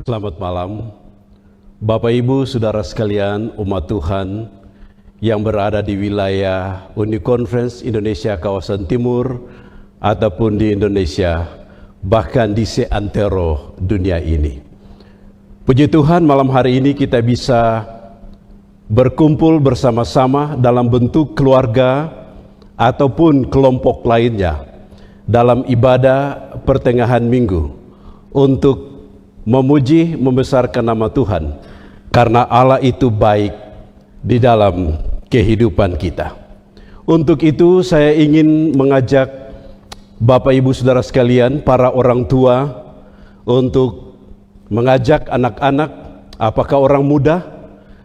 Selamat malam, Bapak Ibu, Saudara sekalian, umat Tuhan yang berada di wilayah Uniconference Indonesia kawasan Timur ataupun di Indonesia, bahkan di seantero dunia ini. Puji Tuhan, malam hari ini kita bisa berkumpul bersama-sama dalam bentuk keluarga ataupun kelompok lainnya dalam ibadah pertengahan minggu untuk memuji, membesarkan nama Tuhan, karena Allah itu baik di dalam kehidupan kita. Untuk itu saya ingin mengajak Bapak Ibu Saudara sekalian, para orang tua, untuk mengajak anak-anak, apakah orang muda,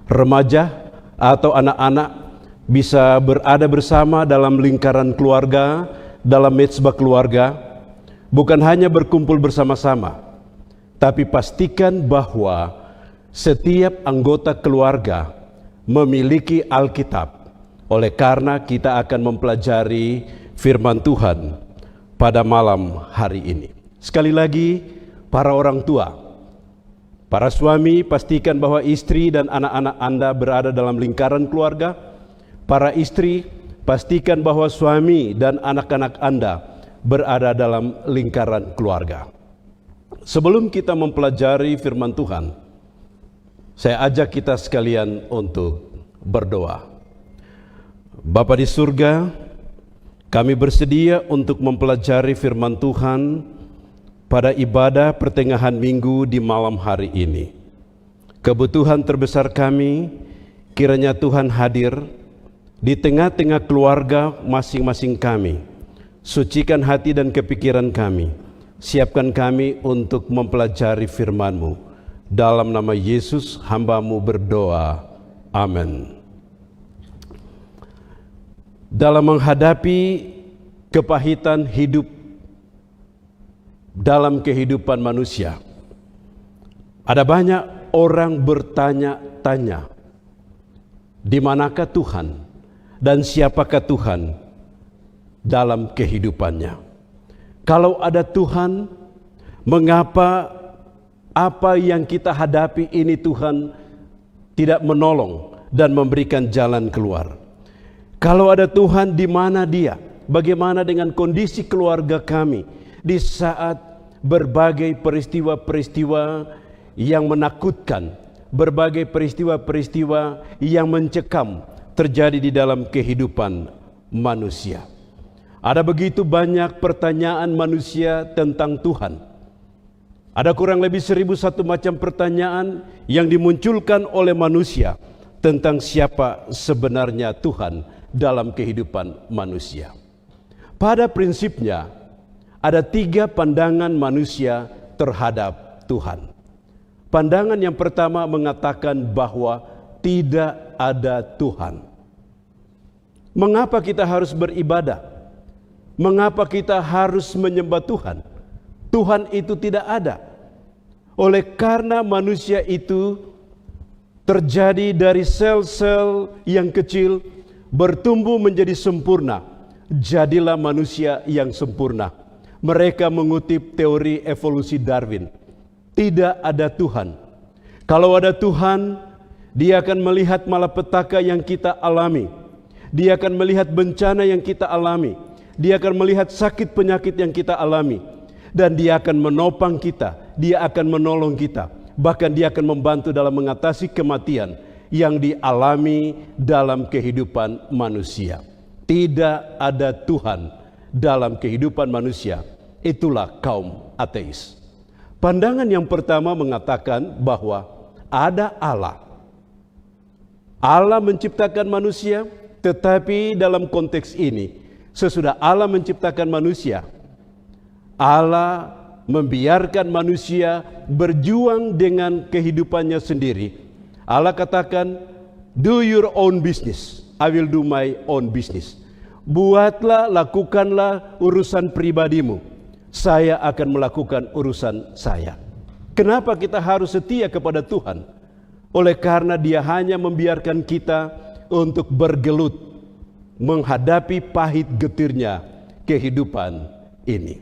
remaja, atau anak-anak, bisa berada bersama dalam lingkaran keluarga, dalam mezbah keluarga, bukan hanya berkumpul bersama-sama, tapi pastikan bahwa setiap anggota keluarga memiliki Alkitab, oleh karena kita akan mempelajari firman Tuhan pada malam hari ini. Sekali lagi, para orang tua, para suami, pastikan bahwa istri dan anak-anak Anda berada dalam lingkaran keluarga. Para istri, pastikan bahwa suami dan anak-anak Anda berada dalam lingkaran keluarga. Sebelum kita mempelajari firman Tuhan, saya ajak kita sekalian untuk berdoa. Bapa di surga, kami bersedia untuk mempelajari firman Tuhan pada ibadah pertengahan minggu di malam hari ini. Kebutuhan terbesar kami, kiranya Tuhan hadir di tengah-tengah keluarga masing-masing kami. Sucikan hati dan kepikiran kami. Siapkan kami untuk mempelajari firman-Mu. Dalam nama Yesus hamba-Mu berdoa. Amin. Dalam menghadapi kepahitan hidup dalam kehidupan manusia, ada banyak orang bertanya-tanya, di manakah Tuhan dan siapakah Tuhan dalam kehidupannya? Kalau ada Tuhan, mengapa apa yang kita hadapi ini Tuhan tidak menolong dan memberikan jalan keluar? Kalau ada Tuhan, di mana Dia? Bagaimana dengan kondisi keluarga kami di saat berbagai peristiwa-peristiwa yang menakutkan, berbagai peristiwa-peristiwa yang mencekam terjadi di dalam kehidupan manusia? Ada begitu banyak pertanyaan manusia tentang Tuhan. Ada kurang lebih 1001 macam pertanyaan yang dimunculkan oleh manusia tentang siapa sebenarnya Tuhan dalam kehidupan manusia. Pada prinsipnya, ada 3 pandangan manusia terhadap Tuhan. Pandangan yang pertama mengatakan bahwa tidak ada Tuhan. Mengapa kita harus beribadah? Mengapa kita harus menyembah Tuhan? Tuhan itu tidak ada. Oleh karena manusia itu terjadi dari sel-sel yang kecil, bertumbuh menjadi sempurna. Jadilah manusia yang sempurna. Mereka mengutip teori evolusi Darwin. Tidak ada Tuhan. Kalau ada Tuhan, Dia akan melihat malapetaka yang kita alami. Dia akan melihat bencana yang kita alami. Dia akan melihat sakit penyakit yang kita alami. Dan Dia akan menopang kita. Dia akan menolong kita. Bahkan Dia akan membantu dalam mengatasi kematian yang dialami dalam kehidupan manusia. Tidak ada Tuhan dalam kehidupan manusia. Itulah kaum ateis. Pandangan yang pertama mengatakan bahwa ada Allah. Allah menciptakan manusia, tetapi dalam konteks ini, sesudah Allah menciptakan manusia, Allah membiarkan manusia berjuang dengan kehidupannya sendiri. Allah katakan, do your own business, I will do my own business. Buatlah, lakukanlah urusan pribadimu, saya akan melakukan urusan saya. Kenapa kita harus setia kepada Tuhan? Oleh karena Dia hanya membiarkan kita untuk bergelut menghadapi pahit getirnya kehidupan ini.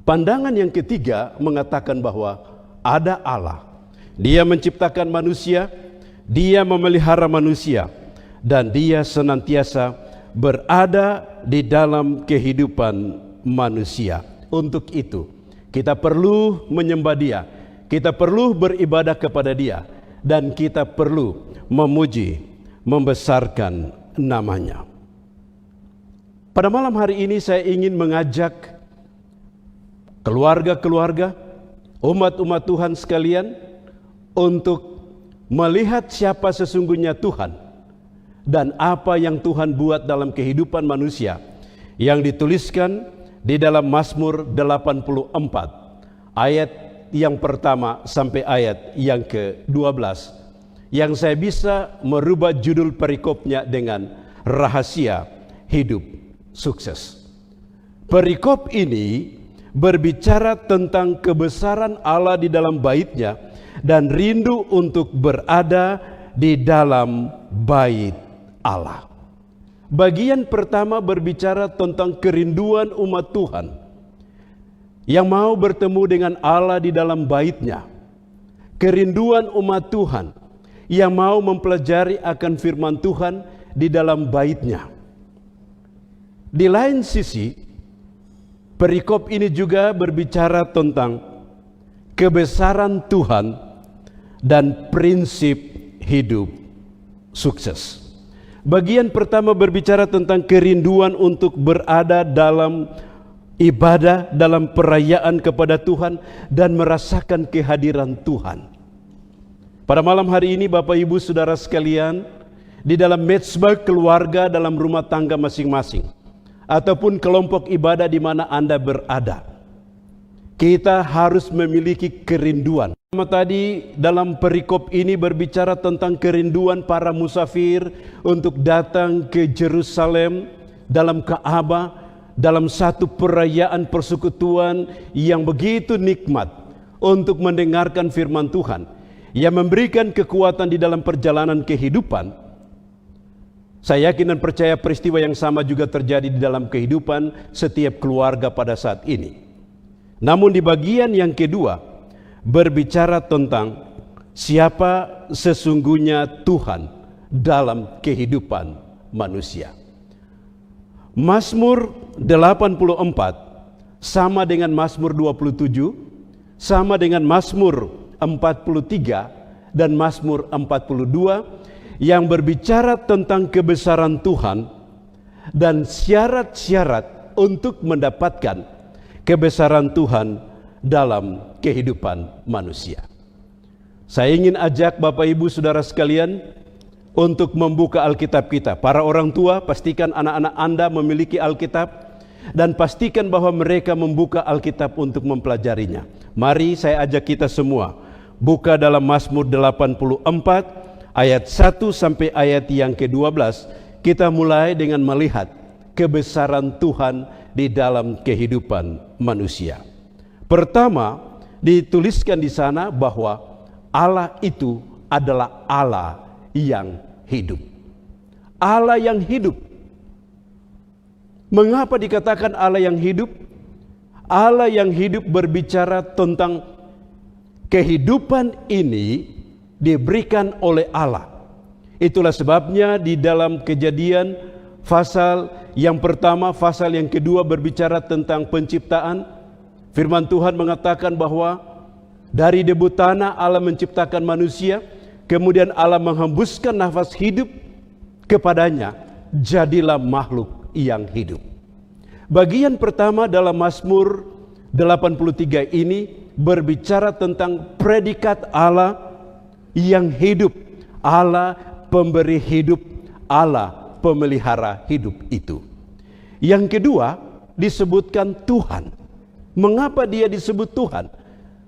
Pandangan yang ketiga mengatakan bahwa ada Allah. Dia menciptakan manusia, Dia memelihara manusia, dan Dia senantiasa berada di dalam kehidupan manusia. Untuk itu, kita perlu menyembah Dia, kita perlu beribadah kepada Dia, dan kita perlu memuji, membesarkan namanya. Pada malam hari ini saya ingin mengajak keluarga-keluarga, umat-umat Tuhan sekalian untuk melihat siapa sesungguhnya Tuhan dan apa yang Tuhan buat dalam kehidupan manusia yang dituliskan di dalam Mazmur 84 ayat yang pertama sampai ayat yang ke-12, yang saya bisa merubah judul perikopnya dengan rahasia hidup sukses. Perikop ini berbicara tentang kebesaran Allah di dalam bait-Nya dan rindu untuk berada di dalam bait Allah. Bagian pertama berbicara tentang kerinduan umat Tuhan yang mau bertemu dengan Allah di dalam bait-Nya. Kerinduan umat Tuhan yang mau mempelajari akan firman Tuhan di dalam bait-Nya. Di lain sisi, perikop ini juga berbicara tentang kebesaran Tuhan dan prinsip hidup sukses. Bagian pertama berbicara tentang kerinduan untuk berada dalam ibadah, dalam perayaan kepada Tuhan dan merasakan kehadiran Tuhan. Pada malam hari ini Bapak Ibu Saudara sekalian, di dalam mezbah keluarga, dalam rumah tangga masing-masing, ataupun kelompok ibadah di mana Anda berada, kita harus memiliki kerinduan. Tadi dalam perikop ini berbicara tentang kerinduan para musafir untuk datang ke Yerusalem, dalam Ka'bah, dalam satu perayaan persekutuan yang begitu nikmat untuk mendengarkan firman Tuhan, yang memberikan kekuatan di dalam perjalanan kehidupan. Saya yakin dan percaya peristiwa yang sama juga terjadi di dalam kehidupan setiap keluarga pada saat ini. Namun di bagian yang kedua berbicara tentang siapa sesungguhnya Tuhan dalam kehidupan manusia. Mazmur 84 sama dengan Mazmur 27, sama dengan Mazmur 43 dan Mazmur 42 yang berbicara tentang kebesaran Tuhan dan syarat-syarat untuk mendapatkan kebesaran Tuhan dalam kehidupan manusia. Saya ingin ajak Bapak Ibu Saudara sekalian untuk membuka Alkitab kita. Para orang tua, pastikan anak-anak Anda memiliki Alkitab dan pastikan bahwa mereka membuka Alkitab untuk mempelajarinya. Mari saya ajak kita semua buka dalam Mazmur 84 ayat 1 sampai ayat yang ke-12. Kita mulai dengan melihat kebesaran Tuhan di dalam kehidupan manusia. Pertama, dituliskan di sana bahwa Allah itu adalah Allah yang hidup. Allah yang hidup. Mengapa dikatakan Allah yang hidup? Allah yang hidup berbicara tentang kehidupan ini diberikan oleh Allah. Itulah sebabnya di dalam Kejadian pasal yang pertama, pasal yang kedua berbicara tentang penciptaan. Firman Tuhan mengatakan bahwa dari debu tanah Allah menciptakan manusia, kemudian Allah menghembuskan nafas hidup kepadanya, jadilah makhluk yang hidup. Bagian pertama dalam Mazmur 83 ini berbicara tentang predikat Allah yang hidup, Allah pemberi hidup, Allah pemelihara hidup itu. Yang kedua disebutkan Tuhan. Mengapa dia disebut Tuhan?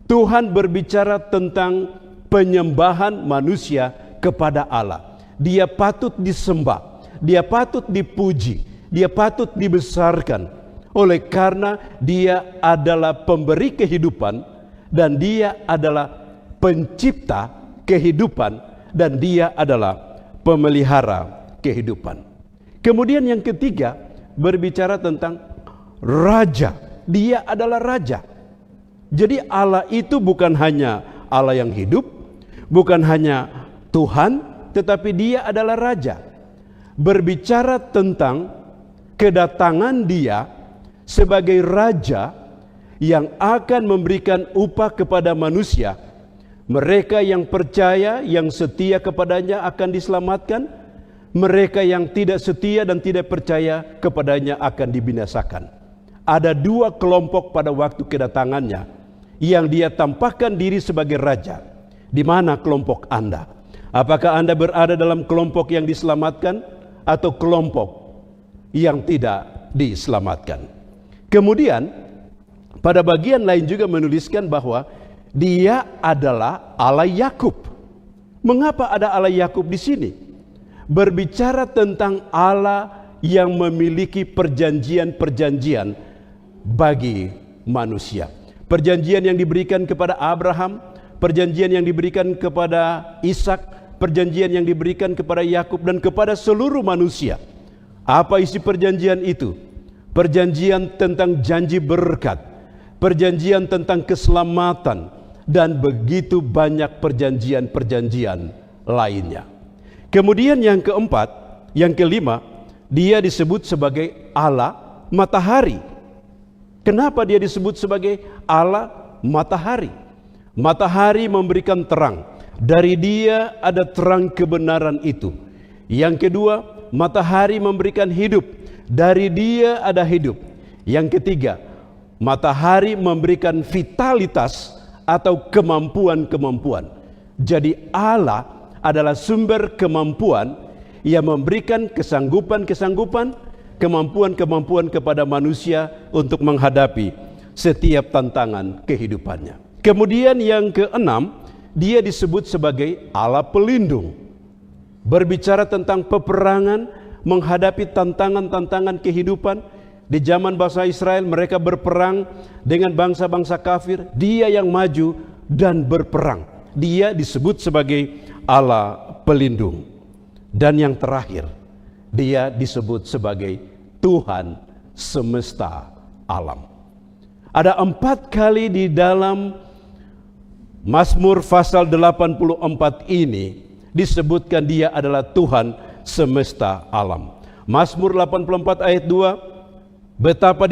Tuhan berbicara tentang penyembahan manusia kepada Allah. Dia patut disembah, dia patut dipuji, dia patut dibesarkan. Oleh karena dia adalah pemberi kehidupan dan dia adalah pencipta kehidupan dan dia adalah pemelihara kehidupan. Kemudian yang ketiga berbicara tentang Raja. Dia adalah Raja. Jadi Allah itu bukan hanya Allah yang hidup, bukan hanya Tuhan, tetapi Dia adalah Raja. Berbicara tentang kedatangan Dia sebagai Raja yang akan memberikan upah kepada manusia. Mereka yang percaya, yang setia kepadanya akan diselamatkan. Mereka yang tidak setia dan tidak percaya kepadanya akan dibinasakan. Ada dua kelompok pada waktu kedatangannya yang Dia tampakkan diri sebagai Raja. Di mana kelompok Anda? Apakah Anda berada dalam kelompok yang diselamatkan atau kelompok yang tidak diselamatkan? Kemudian pada bagian lain juga menuliskan bahwa Dia adalah Allah Yakub. Mengapa ada Allah Yakub di sini? Berbicara tentang Allah yang memiliki perjanjian-perjanjian bagi manusia. Perjanjian yang diberikan kepada Abraham, perjanjian yang diberikan kepada Ishak, perjanjian yang diberikan kepada Yakub dan kepada seluruh manusia. Apa isi perjanjian itu? Perjanjian tentang janji berkat, perjanjian tentang keselamatan, dan begitu banyak perjanjian-perjanjian lainnya. Kemudian yang keempat, yang kelima, Dia disebut sebagai Allah matahari. Kenapa Dia disebut sebagai Allah matahari? Matahari memberikan terang. Dari Dia ada terang kebenaran itu. Yang kedua, matahari memberikan hidup. Dari Dia ada hidup. Yang ketiga, matahari memberikan vitalitas atau kemampuan-kemampuan. Jadi Allah adalah sumber kemampuan yang memberikan kesanggupan-kesanggupan, kemampuan-kemampuan kepada manusia untuk menghadapi setiap tantangan kehidupannya. Kemudian yang keenam, Dia disebut sebagai Allah pelindung. Berbicara tentang peperangan, menghadapi tantangan-tantangan kehidupan. Di zaman bangsa Israel mereka berperang dengan bangsa-bangsa kafir. Dia yang maju dan berperang. Dia disebut sebagai Allah pelindung. Dan yang terakhir, Dia disebut sebagai Tuhan semesta alam. Ada 4 kali di dalam Mazmur pasal 84 ini disebutkan Dia adalah Tuhan semesta alam. Mazmur 84 ayat 2, betapa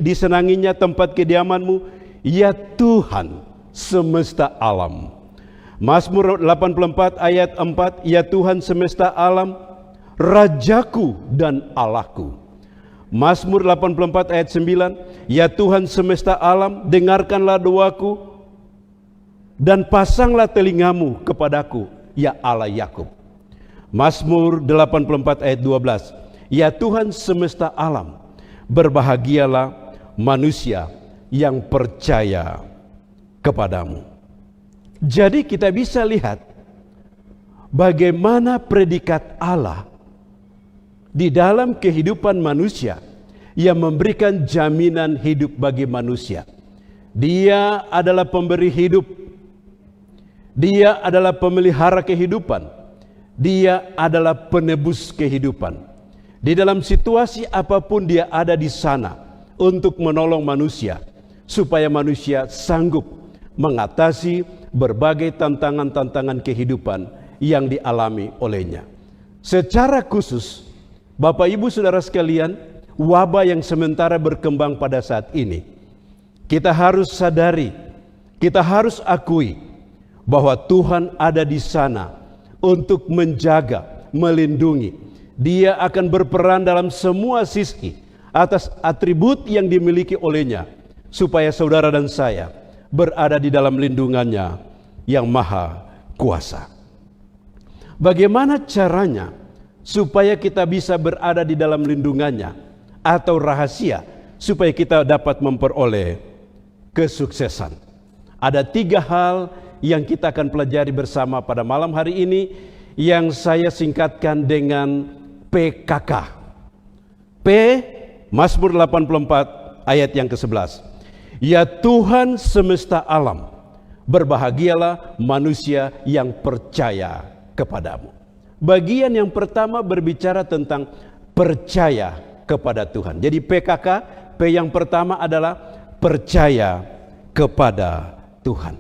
disenanginya tempat kediaman-Mu, ya Tuhan semesta alam. Mazmur 84 ayat 4, ya Tuhan semesta alam, Rajaku dan Allahku. Mazmur 84 ayat 9, ya Tuhan semesta alam, dengarkanlah doaku dan pasanglah telingamu kepadaku, ya Allah Yakub. Mazmur 84 ayat 12, ya Tuhan semesta alam, berbahagialah manusia yang percaya kepadamu. Jadi kita bisa lihat bagaimana predikat Allah di dalam kehidupan manusia yang memberikan jaminan hidup bagi manusia. Dia adalah pemberi hidup. Dia adalah pemelihara kehidupan. Dia adalah penebus kehidupan. Di dalam situasi apapun Dia ada di sana untuk menolong manusia supaya manusia sanggup mengatasi berbagai tantangan-tantangan kehidupan yang dialami olehnya. Secara khusus, Bapak Ibu Saudara sekalian, wabah yang sementara berkembang pada saat ini, kita harus sadari, kita harus akui bahwa Tuhan ada di sana untuk menjaga, melindungi. Dia akan berperan dalam semua sisi atas atribut yang dimiliki olehnya, supaya saudara dan saya berada di dalam lindungannya yang maha kuasa. Bagaimana caranya supaya kita bisa berada di dalam lindungannya, atau rahasia supaya kita dapat memperoleh kesuksesan? Ada 3 hal yang kita akan pelajari bersama pada malam hari ini, yang saya singkatkan dengan PKK. P, Mazmur 84 ayat yang ke-11. Ya Tuhan semesta alam, berbahagialah manusia yang percaya kepadamu. Bagian yang pertama berbicara tentang percaya kepada Tuhan. Jadi PKK, P yang pertama adalah percaya kepada Tuhan.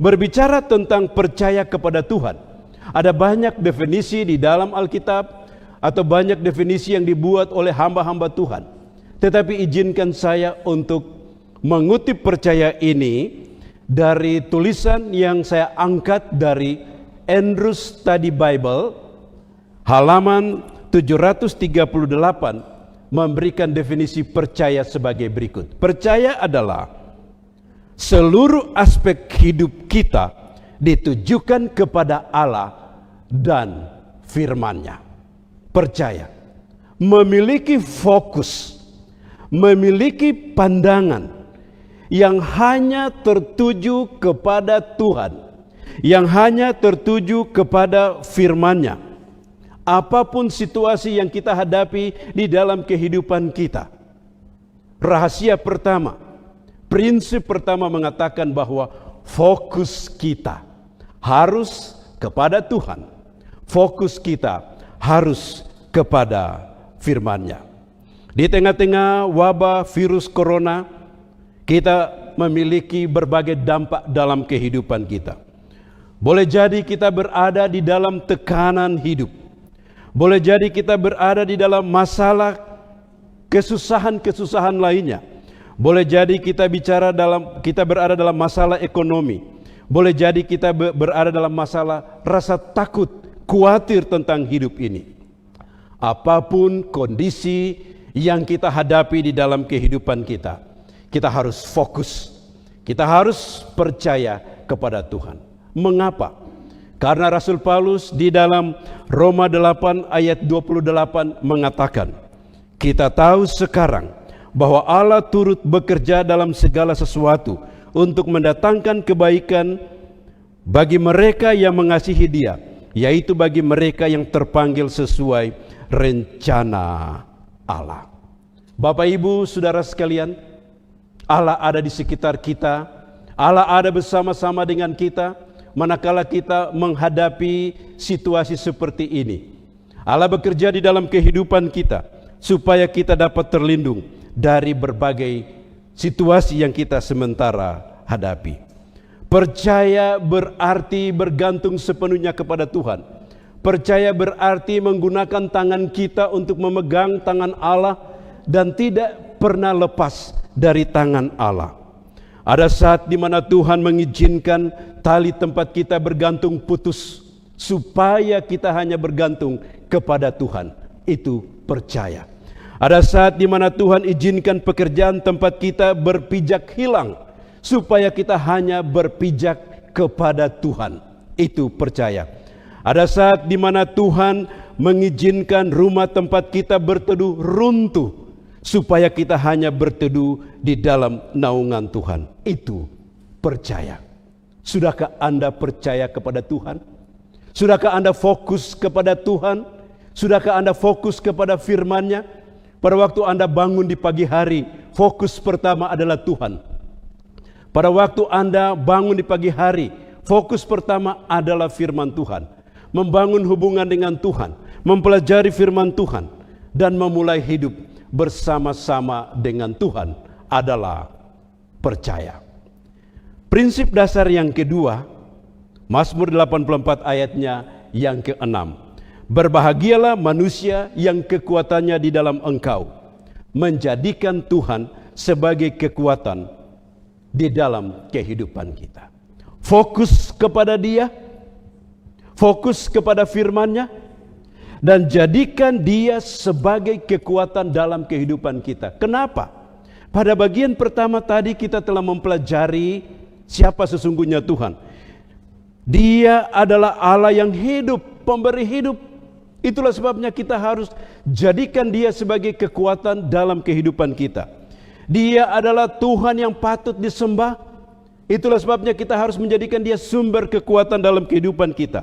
Berbicara tentang percaya kepada Tuhan, ada banyak definisi di dalam Alkitab atau banyak definisi yang dibuat oleh hamba-hamba Tuhan. Tetapi izinkan saya untuk mengutip percaya ini dari tulisan yang saya angkat dari Andrews Study Bible, halaman 738, memberikan definisi percaya sebagai berikut. Percaya adalah seluruh aspek hidup kita ditujukan kepada Allah dan firman-Nya. Percaya, memiliki fokus, memiliki pandangan yang hanya tertuju kepada Tuhan, yang hanya tertuju kepada firman-Nya. Apapun situasi yang kita hadapi di dalam kehidupan kita, rahasia pertama, prinsip pertama mengatakan bahwa fokus kita harus kepada Tuhan. Fokus kita harus kepada firman-Nya. Di tengah-tengah wabah virus corona, kita memiliki berbagai dampak dalam kehidupan kita. Boleh jadi kita berada di dalam tekanan hidup. Boleh jadi kita berada di dalam masalah kesusahan-kesusahan lainnya. Boleh jadi kita berada dalam masalah ekonomi. Boleh jadi kita berada dalam masalah rasa takut, khawatir tentang hidup ini. Apapun kondisi yang kita hadapi di dalam kehidupan kita, kita harus fokus. Kita harus percaya kepada Tuhan. Mengapa? Karena Rasul Paulus di dalam Roma 8 ayat 28 mengatakan, kita tahu sekarang bahwa Allah turut bekerja dalam segala sesuatu untuk mendatangkan kebaikan bagi mereka yang mengasihi Dia, yaitu bagi mereka yang terpanggil sesuai rencana Allah. Bapak, Ibu, Saudara sekalian, Allah ada di sekitar kita, Allah ada bersama-sama dengan kita manakala kita menghadapi situasi seperti ini. Allah bekerja di dalam kehidupan kita supaya kita dapat terlindung dari berbagai situasi yang kita sementara hadapi. Percaya berarti bergantung sepenuhnya kepada Tuhan. Percaya berarti menggunakan tangan kita untuk memegang tangan Allah dan tidak pernah lepas dari tangan Allah. Ada saat di mana Tuhan mengizinkan tali tempat kita bergantung putus supaya kita hanya bergantung kepada Tuhan. Itu percaya. Ada saat di mana Tuhan izinkan pekerjaan tempat kita berpijak hilang supaya kita hanya berpijak kepada Tuhan. Itu percaya. Ada saat di mana Tuhan mengizinkan rumah tempat kita berteduh runtuh supaya kita hanya berteduh di dalam naungan Tuhan. Itu percaya. Sudahkah Anda percaya kepada Tuhan? Sudahkah Anda fokus kepada Tuhan? Sudahkah Anda fokus kepada firman-Nya? Pada waktu Anda bangun di pagi hari, fokus pertama adalah Tuhan. Pada waktu Anda bangun di pagi hari, fokus pertama adalah firman Tuhan. Membangun hubungan dengan Tuhan, mempelajari firman Tuhan, dan memulai hidup bersama-sama dengan Tuhan adalah percaya. Prinsip dasar yang kedua, Mazmur 84 ayatnya yang ke-6. Berbahagialah manusia yang kekuatannya di dalam Engkau, menjadikan Tuhan sebagai kekuatan di dalam kehidupan kita. Fokus kepada Dia, fokus kepada firman-Nya, dan jadikan Dia sebagai kekuatan dalam kehidupan kita. Kenapa? Pada bagian pertama tadi kita telah mempelajari siapa sesungguhnya Tuhan. Dia adalah Allah yang hidup, pemberi hidup. Itulah sebabnya kita harus jadikan Dia sebagai kekuatan dalam kehidupan kita. Dia adalah Tuhan yang patut disembah. Itulah sebabnya kita harus menjadikan Dia sumber kekuatan dalam kehidupan kita.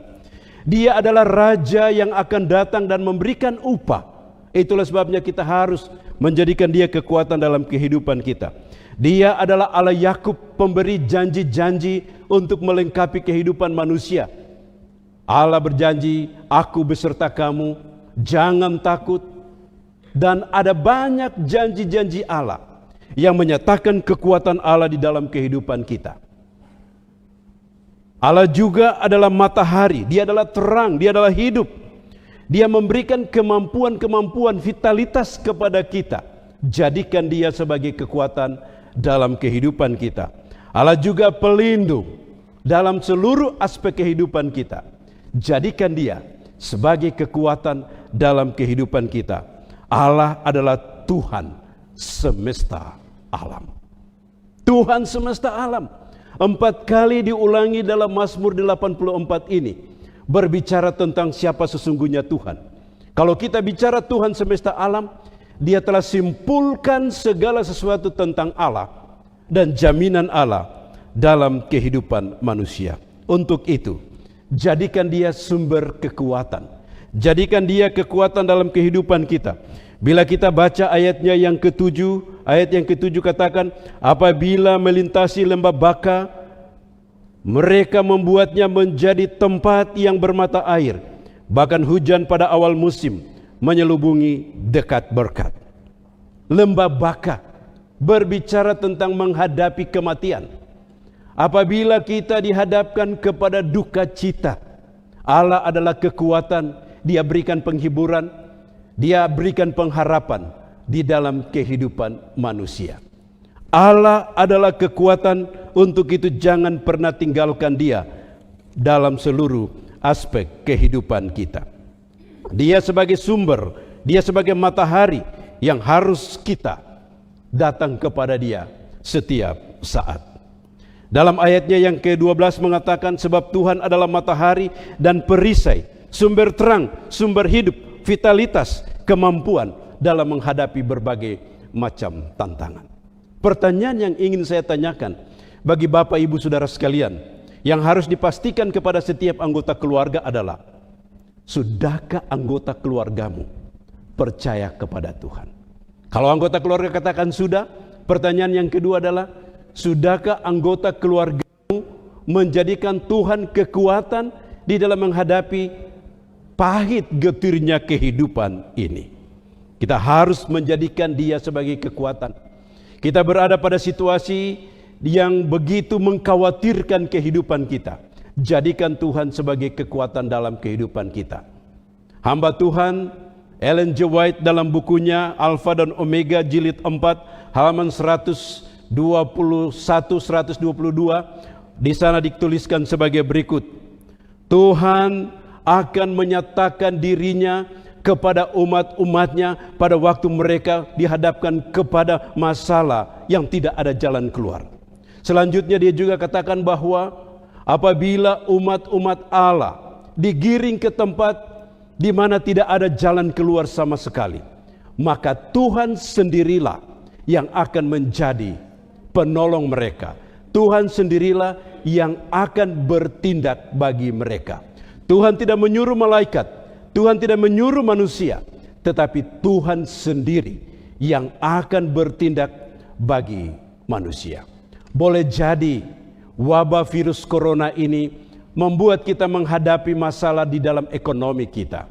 Dia adalah Raja yang akan datang dan memberikan upah. Itulah sebabnya kita harus menjadikan Dia kekuatan dalam kehidupan kita. Dia adalah Allah Yakub, pemberi janji-janji untuk melengkapi kehidupan manusia. Allah berjanji, aku beserta kamu, jangan takut. Dan ada banyak janji-janji Allah yang menyatakan kekuatan Allah di dalam kehidupan kita. Allah juga adalah matahari, Dia adalah terang, Dia adalah hidup. Dia memberikan kemampuan-kemampuan vitalitas kepada kita. Jadikan Dia sebagai kekuatan dalam kehidupan kita. Allah juga pelindung dalam seluruh aspek kehidupan kita. Jadikan Dia sebagai kekuatan dalam kehidupan kita. Allah adalah Tuhan semesta alam. Tuhan semesta alam. 4 kali diulangi dalam Mazmur 84 ini, berbicara tentang siapa sesungguhnya Tuhan. Kalau kita bicara Tuhan semesta alam, Dia telah simpulkan segala sesuatu tentang Allah dan jaminan Allah dalam kehidupan manusia. Untuk itu, jadikan Dia sumber kekuatan. Jadikan Dia kekuatan dalam kehidupan kita. Bila kita baca ayatnya yang ke-7, ayat yang ke-7 katakan, apabila melintasi lembah Baka, mereka membuatnya menjadi tempat yang bermata air. Bahkan hujan pada awal musim menyelubungi dekat berkat. Lembah Baka berbicara tentang menghadapi kematian. Apabila kita dihadapkan kepada duka cita, Allah adalah kekuatan, Dia berikan penghiburan, Dia berikan pengharapan di dalam kehidupan manusia. Allah adalah kekuatan, untuk itu jangan pernah tinggalkan Dia dalam seluruh aspek kehidupan kita. Dia sebagai sumber, Dia sebagai matahari yang harus kita datang kepada Dia setiap saat. Dalam ayatnya yang ke-12 mengatakan, sebab Tuhan adalah matahari dan perisai, sumber terang, sumber hidup, vitalitas, kemampuan dalam menghadapi berbagai macam tantangan. Pertanyaan yang ingin saya tanyakan bagi Bapak Ibu Saudara sekalian, yang harus dipastikan kepada setiap anggota keluarga adalah, sudahkah anggota keluargamu percaya kepada Tuhan? Kalau anggota keluarga katakan sudah, pertanyaan yang kedua adalah, sudahkah anggota keluargamu menjadikan Tuhan kekuatan di dalam menghadapi pahit getirnya kehidupan ini? Kita harus menjadikan Dia sebagai kekuatan. Kita berada pada situasi yang begitu mengkhawatirkan kehidupan kita. Jadikan Tuhan sebagai kekuatan dalam kehidupan kita. Hamba Tuhan Ellen G. White dalam bukunya Alfa dan Omega jilid 4 halaman 121 122, di sana dituliskan sebagai berikut. Tuhan akan menyatakan dirinya kepada umat-umatnya pada waktu mereka dihadapkan kepada masalah yang tidak ada jalan keluar. Selanjutnya Dia juga katakan bahwa apabila umat-umat Allah digiring ke tempat di mana tidak ada jalan keluar sama sekali, maka Tuhan sendirilah yang akan menjadi penolong mereka. Tuhan sendirilah yang akan bertindak bagi mereka. Tuhan tidak menyuruh malaikat, Tuhan tidak menyuruh manusia, tetapi Tuhan sendiri yang akan bertindak bagi manusia. Boleh jadi wabah virus corona ini membuat kita menghadapi masalah di dalam ekonomi kita,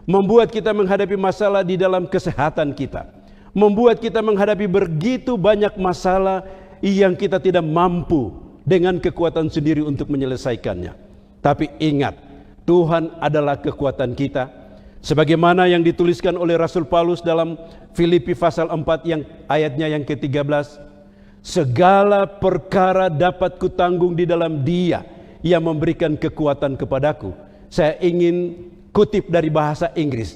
membuat kita menghadapi masalah di dalam kesehatan kita, membuat kita menghadapi begitu banyak masalah yang kita tidak mampu dengan kekuatan sendiri untuk menyelesaikannya. Tapi ingat, Tuhan adalah kekuatan kita, sebagaimana yang dituliskan oleh Rasul Paulus dalam Filipi pasal 4 yang ayatnya yang ke-13. Segala perkara dapat kutanggung di dalam Dia yang memberikan kekuatan kepadaku. Saya ingin kutip dari bahasa Inggris,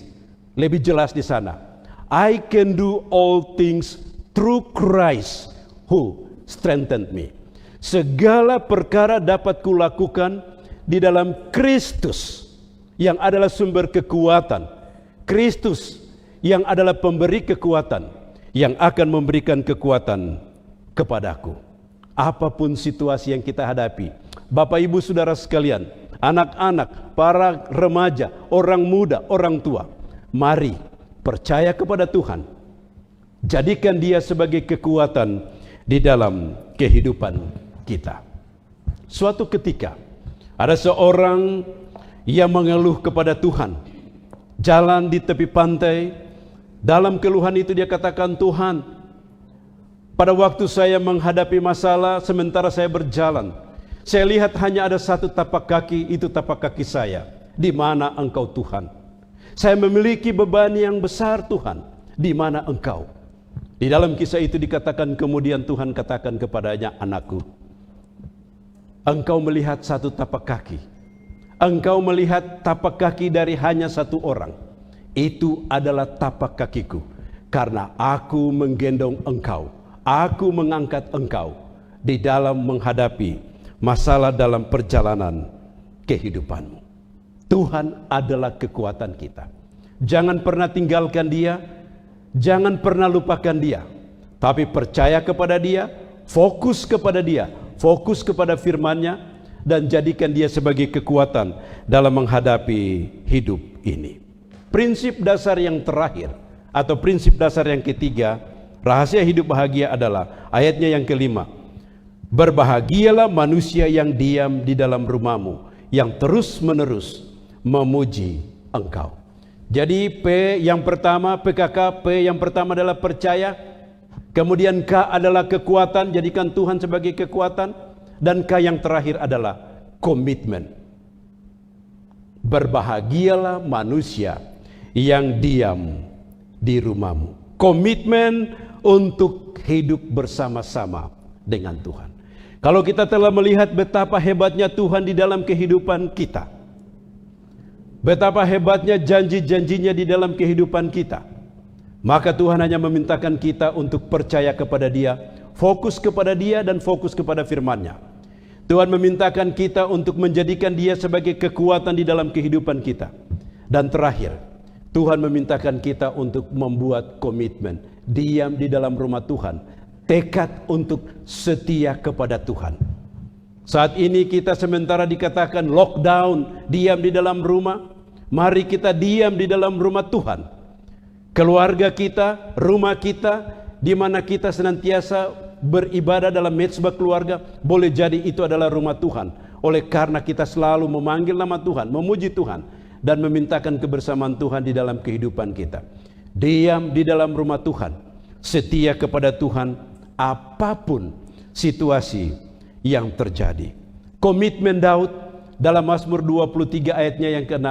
lebih jelas di sana. I can do all things through Christ who strengthened me. Segala perkara dapat kulakukan di dalam Kristus yang adalah sumber kekuatan. Kristus yang adalah pemberi kekuatan, yang akan memberikan kekuatan kepadaku. Apapun situasi yang kita hadapi, Bapak Ibu Saudara sekalian, anak-anak, para remaja, orang muda, orang tua, mari percaya kepada Tuhan. Jadikan Dia sebagai kekuatan di dalam kehidupan kita. Suatu ketika ada seorang yang mengeluh kepada Tuhan, jalan di tepi pantai. Dalam keluhan itu dia katakan, Tuhan, pada waktu saya menghadapi masalah sementara saya berjalan, Saya lihat hanya ada satu tapak kaki, itu tapak kaki saya. Di mana Engkau Tuhan? Saya memiliki beban yang besar Tuhan. Di mana Engkau? Di dalam kisah itu dikatakan kemudian Tuhan katakan kepadanya, anakku, engkau melihat satu tapak kaki. Engkau melihat tapak kaki dari hanya satu orang. Itu adalah tapak kakiku. Karena aku menggendong engkau. Aku mengangkat engkau di dalam menghadapi masalah dalam perjalanan kehidupanmu. Tuhan adalah kekuatan kita. Jangan pernah tinggalkan Dia, jangan pernah lupakan Dia, tapi percaya kepada Dia, fokus kepada Dia, fokus kepada firman-Nya, dan jadikan Dia sebagai kekuatan dalam menghadapi hidup ini. Prinsip dasar yang terakhir atau prinsip dasar yang ketiga, rahasia hidup bahagia adalah ayatnya yang kelima. Berbahagialah manusia yang diam di dalam rumahmu, yang terus-menerus memuji engkau. Jadi P yang pertama, PKK, P yang pertama adalah percaya. Kemudian K adalah kekuatan, jadikan Tuhan sebagai kekuatan. Dan K yang terakhir adalah komitmen. Berbahagialah manusia yang diam di rumahmu. Komitmen untuk hidup bersama-sama dengan Tuhan. Kalau kita telah melihat betapa hebatnya Tuhan di dalam kehidupan kita, betapa hebatnya janji-janjinya di dalam kehidupan kita, maka Tuhan hanya memintakan kita untuk percaya kepada Dia, fokus kepada Dia, dan fokus kepada firman-Nya. Tuhan memintakan kita untuk menjadikan Dia sebagai kekuatan di dalam kehidupan kita. Dan terakhir, Tuhan memintakan kita untuk membuat komitmen, diam di dalam rumah Tuhan, tekad untuk setia kepada Tuhan. Saat ini kita sementara dikatakan lockdown, diam di dalam rumah. Mari kita diam di dalam rumah Tuhan. Keluarga kita, rumah kita, di mana kita senantiasa beribadah dalam mezbah keluarga, boleh jadi itu adalah rumah Tuhan. Oleh karena kita selalu memanggil nama Tuhan, memuji Tuhan, dan memintakan kebersamaan Tuhan di dalam kehidupan kita. Diam di dalam rumah Tuhan, setia kepada Tuhan apapun situasi yang terjadi. Komitmen Daud dalam Mazmur 23 ayatnya yang ke-6,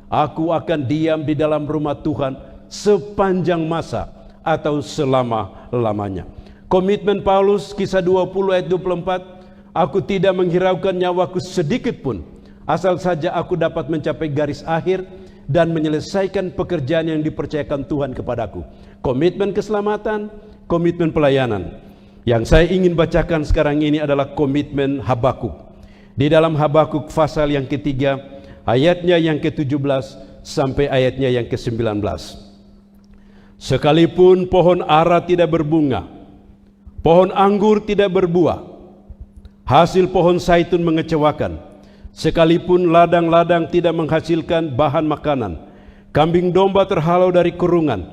aku akan diam di dalam rumah Tuhan sepanjang masa atau selama-lamanya. Komitmen Paulus kisah 20 ayat 24, aku tidak menghiraukan nyawaku sedikit pun, asal saja aku dapat mencapai garis akhir dan menyelesaikan pekerjaan yang dipercayakan Tuhan kepadaku. Komitmen keselamatan, komitmen pelayanan. Yang saya ingin bacakan sekarang ini adalah komitmen Habakuk. Di dalam Habakuk pasal yang ketiga, ayatnya yang ke-17 sampai ayatnya yang ke-19. Sekalipun pohon ara tidak berbunga, pohon anggur tidak berbuah, hasil pohon zaitun mengecewakan, sekalipun ladang-ladang tidak menghasilkan bahan makanan, kambing domba terhalau dari kurungan,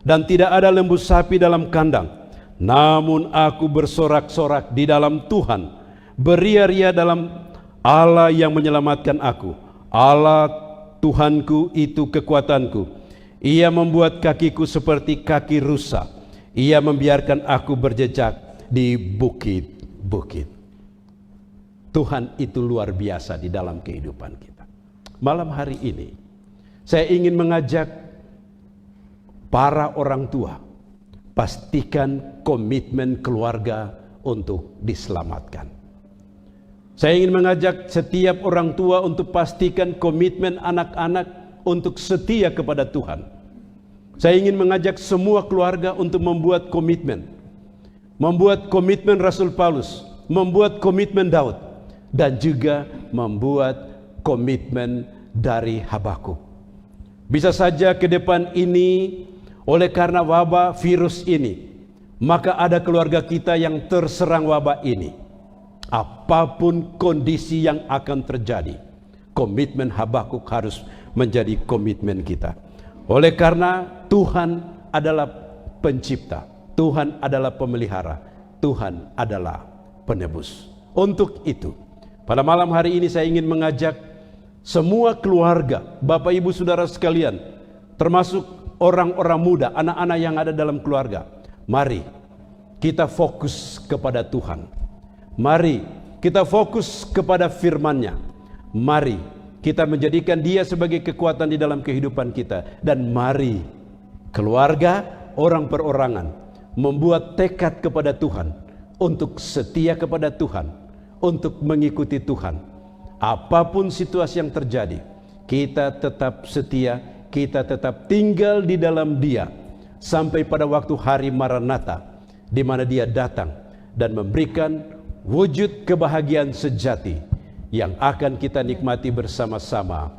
dan tidak ada lembu sapi dalam kandang, namun aku bersorak-sorak di dalam Tuhan, beria-ria dalam Allah yang menyelamatkan aku. Allah Tuhanku itu kekuatanku. Ia membuat kakiku seperti kaki rusa. Ia membiarkan aku berjejak di bukit-bukit. Tuhan itu luar biasa di dalam kehidupan kita. Malam hari ini saya ingin mengajak para orang tua, pastikan komitmen keluarga untuk diselamatkan. Saya ingin mengajak setiap orang tua untuk pastikan komitmen anak-anak untuk setia kepada Tuhan. Saya ingin mengajak semua keluarga untuk membuat komitmen. Membuat komitmen Rasul Paulus, membuat komitmen Daud, dan juga membuat komitmen dari Habakuk. Bisa saja ke depan ini, oleh karena wabah virus ini, maka ada keluarga kita yang terserang wabah ini. Apapun kondisi yang akan terjadi, komitmen Habakuk harus menjadi komitmen kita. Oleh karena Tuhan adalah pencipta, Tuhan adalah pemelihara, Tuhan adalah penebus. Untuk itu, pada malam hari ini saya ingin mengajak semua keluarga, Bapak Ibu Saudara sekalian, termasuk orang-orang muda, anak-anak yang ada dalam keluarga, mari kita fokus kepada Tuhan. Mari kita fokus kepada firman-Nya. Mari kita menjadikan Dia sebagai kekuatan di dalam kehidupan kita. Dan mari keluarga, orang perorangan membuat tekad kepada Tuhan untuk setia kepada Tuhan, untuk mengikuti Tuhan. Apapun situasi yang terjadi, kita tetap setia, kita tetap tinggal di dalam Dia sampai pada waktu hari Maranatha, di mana Dia datang dan memberikan wujud kebahagiaan sejati yang akan kita nikmati bersama-sama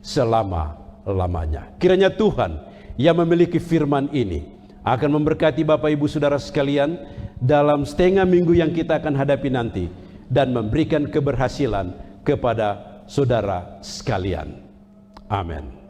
selama-lamanya. Kiranya Tuhan yang memiliki firman ini akan memberkati Bapak Ibu Saudara sekalian dalam setengah minggu yang kita akan hadapi nanti, dan memberikan keberhasilan kepada saudara sekalian. Amin.